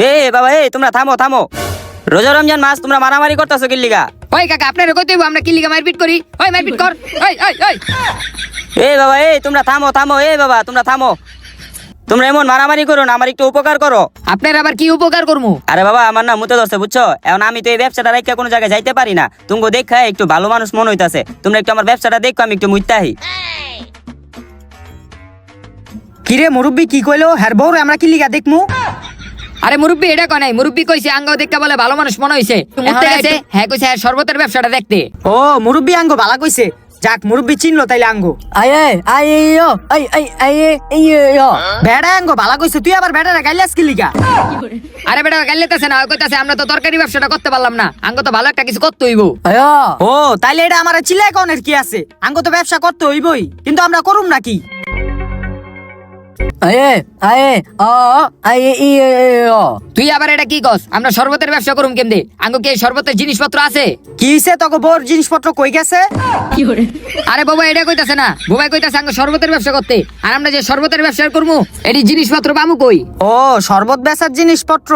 এ বাবা এ তোমরা থামো থামো, রোজা রমজান মাস তোমরা মারামারি করতেছো কি লিগা? ওই কাকা আপনারে কইতে হইব আমরা কি লিগা মারপিট করি? ওই মারপিট কর। ওই ওই ওই এ বাবা এ তোমরা থামো থামো, এ বাবা তোমরা থামো, তোমরা এমন মারামারি করো না, আমার একটু উপকার করো। আপনার আবার কি উপকার করমু? আরে বাবা আমার না মুতে ধরছে বুঝছো, এখন আমি তো এই ব্যবসাটা রেখে কোনো জায়গায় যাইতে পারি না, তুমি দেখা একটু ভালো মানুষ মনে হইতাছে, তোমরা একটু আমার ব্যবসাটা দেখো, আমি একটু মুইতাহি। কিরে মুরব্বি কি কইলো? হ্যার বউরে আমরা কি লিগা দেখমু? আরে মুরব্বি এটা কয় নাই, মুরব্বি কইছে আঙ্গাও দেখতে বলে ভালো মানুষ মনে হইছে, মুতে গেছে হ্যাঁ কইছে হ্যাঁ শরবতের ব্যবসাটা দেখতে। ও মুরব্বি আঙ্গো বালা কইছে, যাক মুরব্বি চিনলো তাইলে আঙ্গো। বেড়া আঙ্গো বালা কইছে, তুই আবার বেড়ারে গাইলাস কি লিগা? আরে বেটা গাইলেতেছে না, কইতাছে আমরা তো তরকারি ব্যবসাটা করতে পারলাম না, আঙ্গো তো ভালো একটা কিছু করতে হইব। ও তাইলে এটা আমার চিল্লায় কোনের কি আছে? আঙ্গো তো ব্যবসা করতে হইবই, কিন্তু আমরা করুম নাকি? তুই আবার এটা কি কস? আমরা শরবতের ব্যবসা করুম কেমনে? আঙ্গো কি শরবতের জিনিসপত্র আছে? কি হইছে তোকে বউর জিনিসপত্র কই গেছে? আরে বাবা এটা কইতাছে না, বাবাই কইতাছে আঙ্গো শরবতের ব্যবসা করতে, আর আমরা যে শরবতের ব্যবসা করমু এটি জিনিসপত্র পামু কই? ও শরবত বেচার জিনিসপত্র।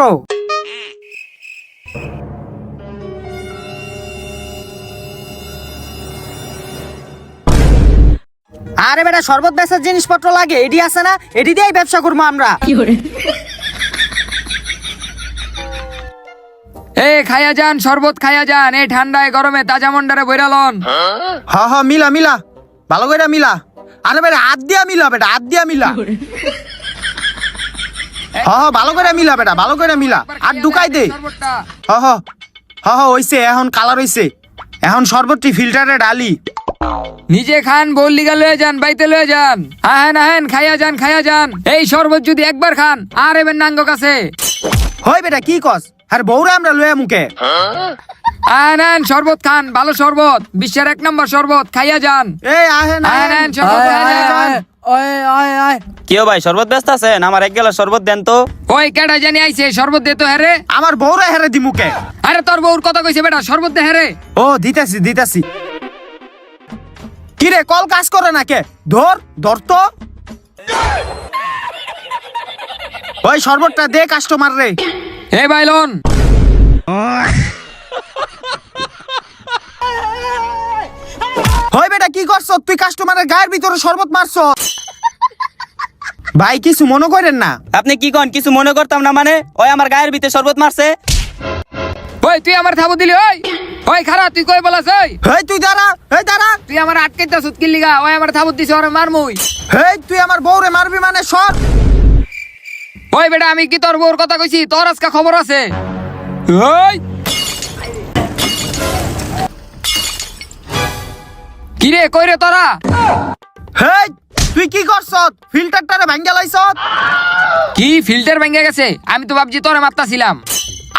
আরে বেটা শরবত বেচার জিনিসপত্র লাগে, এডি আছে না, এডি দিয়েই ব্যবসা করবো আমরা। এ খাইয়া যান শরবত খাইয়া যান, এই ঠান্ডায় গরমে তাজা মন্ডারে বইরালন। হ মিলা মিলা ভালো করে মিলা। আরে বেটা হাত দিয়া মিলা, বেটা হাত দিয়া মিলা। ভালো করে মিলা বেটা, ভালো করে মিলা, আর ঢুকাই দে। হইছে, এখন কালার হইছে, এখন শরবতটি ফিল্টারে ডালি। নিজে খান বল লিগা লয়ে যান, বাইতে লয়ে যান। হ্যাঁ হ্যাঁ খাইয়া যান খাইয়া যান, এই শরবত যদি একবার খান আর এবেন নাঙ্গ কাছে। হই বেটা কি কস? আর বউরে আমরা লয়া মুখে। নেন শরবত খান, ভালো শরবত, বিশ্বের 1 নম্বর শরবত, খাইয়া যান। এই আহেন নেন শরবত খাইয়া যান। কেউ ভাই শরবত ব্যস্ত আছেন? আমার এক গেলা শরবত দেন তো। ওই কেডা জানি আইছে, শরবত দে তো হেরে। আমার বউরে হেরে দি মুখে। আরে তোর বউর কথা কইছে বেটা, শরবত দে হেরে। ও দিতাছি দিতাছি। কিরে কল কাজ করে না কে? ধর ধর তো। ওই শরবতটা দে কাস্টমার রে। এ বাইলন হই বেটা কি করছ তুই? কাস্টমারের গায়ের ভিতরে শরবত মারছ। ভাই কিছু মনে করেন না। আপনি কি কন? কিছু মনে করতাম না মানে? ওই আমার গায়ের ভিতরে শরবত মারছে। ওই তুই আমার থাবো দিলি? ওই ওই খারাপ তুই কই বলাস? ওই হেই তুই দাঁড়া, হেই দাঁড়া। তুই আমার আটকাইতাছ কি লিগা? ওই আমার থাবো দিছে, ওরে মারমুই। হেই তুই আমার বউরে মারবি মানে সর। ওই বেটা আমি কি তোর বউর কথা কইছি? তোর আজকে খবর আছে। ওই কিরে কই রে তোরা? হেই তুই কি করছ? ফিল্টারটারে ভাঙ্গা লাইছ। কি ফিল্টার ভেঙে গেছে? আমি তো ভাবছি তোরে মারতাছিলাম।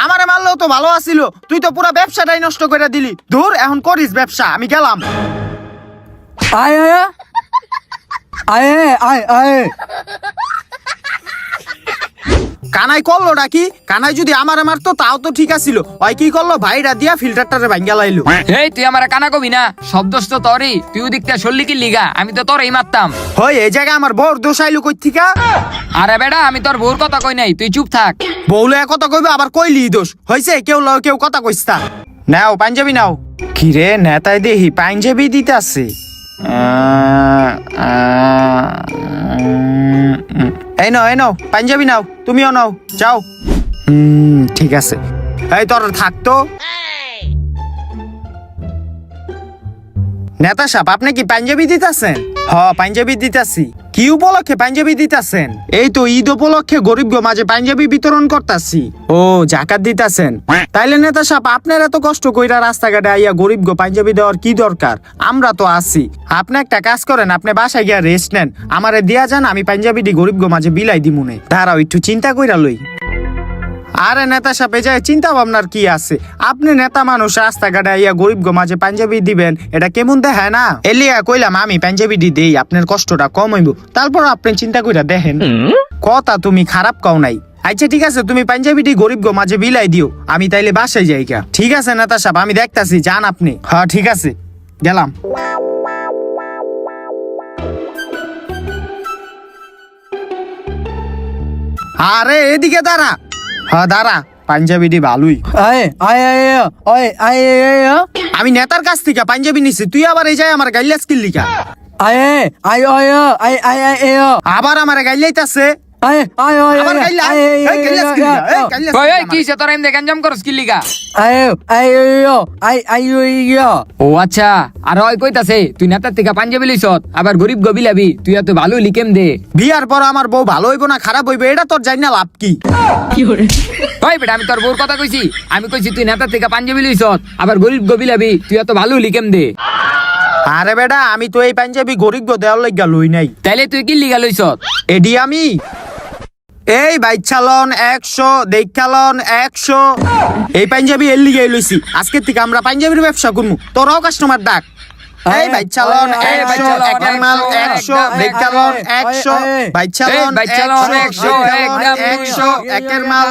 আমারে মারলেও তো ভালো আছিল, তুই তো পুরো ব্যবসাটাই নষ্ট করে দিলি। ধুর এখন করিস ব্যবসা, আমি গেলাম। কানাই করলো নাকি? কানাই যদি আমারে মারতো তাও তো ঠিক আছিল। ওই কি করলো? ভাইরা দিয়া ফিল্টারটারে ভাঙ্গা লাইলো। এই তুই আমার কানা কবি না, সব দোষ তো তোরই। তুই ওদিকটা সরলি কি লিগা? আমি তো তোরই মারতাম। হই এই জায়গায় আমার বউর দোষ আইলো কই থিকা? আরে বেটা আমি তোর বউর কথা কই নাই, তুই চুপ থাক। বউলে কথা কইবে আবার কইলি দোষ হইছে। কেউ কথা কইস্তা। নাও পাঞ্জাবি নাও। কি রে নেতাই দেহি পাঞ্জাবি দিতাছে। এই নাও পাঞ্জাবি নাও, তুমিও নাও, যাও। ঠিক আছে। এই তোর থাকতো নেতা সাহেব, আপনি কি পাঞ্জাবি দিতাছেন? পাঞ্জাবি দিতাছি। কি উপলক্ষে পাঞ্জাবি দিতাছেন? এই তো ঈদ উপলক্ষে গরিব মাঝে পাঞ্জাবি বিতরণ করতাছি। ও জাকাত দিতাছেন? তাইলে নেতা সাহেব আপনার এত কষ্ট কইরা রাস্তাঘাটে আইয়া গরিব পাঞ্জাবি দেওয়ার কি দরকার? আমরা তো আছি। আপনি একটা কাজ করেন, আপনি বাসায় গিয়া রেস্ট নেন, আমারে দিয়া যান, আমি পাঞ্জাবিটি গরিব মাঝে বিলাই দিমুনে। দাঁড়াও একটু চিন্তা কইরা লই। আরে নেতা সাহেব যায় চিন্তা ভাবনার কি আছে? আপনি নেতা মানুষ, রাস্তাঘাটে আইয়া গরিব মাঝে পাঞ্জাবি দিবেন, এটা কেমন দেখায় না? এলিয়া কইলাম আমি পাঞ্জাবি দেই, আপনার কষ্টটা কম হইব, তারপর আপনি চিন্তা কইরা দেখেন। কথা তুমি খারাপ কও নাই। আচ্ছা ঠিক আছে, তুমি পাঞ্জাবিটি গরিব মাঝে বিলাই দিও, আমি তাইলে বাসায় যাই। ঠিক আছে নেতা সাহেব, আমি দেখতাছি, যান আপনি। হ্যাঁ ঠিক আছে, গেলাম। আরে এদিকে দাঁড়া। হ্যাঁ দাঁড়া, পাঞ্জাবি দি ভালোই। আমি নেতার কাছ থেকে পাঞ্জাবি নিছি, তুই আবার এই যায় আমার গাইলাস কিল্লিকা, আবার আমার গাইলাইতাছে। আবার গাইলা, এই গাইলাস কিল্লিকা, এই গাইলাস ওই কিল্লিকা ওই কি সে তোরা এমনি গঞ্জাম করস কি লিগা? ও আচ্ছা, আর ওই কইতাছে তুই নেতার থেকে পাঞ্জাবি লইছত, আবার গরিব গবিলাবি, তুই এত ভালো লিকেম দে। বিয়ার পর আমার বউ ভালো হইব না খারাপ হইব এটা তোর জানি না লাভ কি? ওই বেটা, আমি তোর বউর কথা কইছি, আমি কইছি তুই নেতার থেকে পাঞ্জাবি লইছত, আবার গরিব গবিলাবি, তুই এত ভালো লিকেম দে। আরে বেটা, আমি তো এই পাঞ্জাবি গরিব দেওয়ার লাগিয়া লই নাই। তাইলে তুই কি লিগা লইছত? এডি আমি এই বাইচালন 100 দেখালন 100 এই পাঞ্জাবি এর লিগে লইছি। আজকে থেকে আমরা পাঞ্জাবির ব্যবসা করবো, তোরাও কাস্টমার ডাক। এই বাইচালন 100 একের মাল 100 দেখালন 100 বাইচালন 100 একের মাল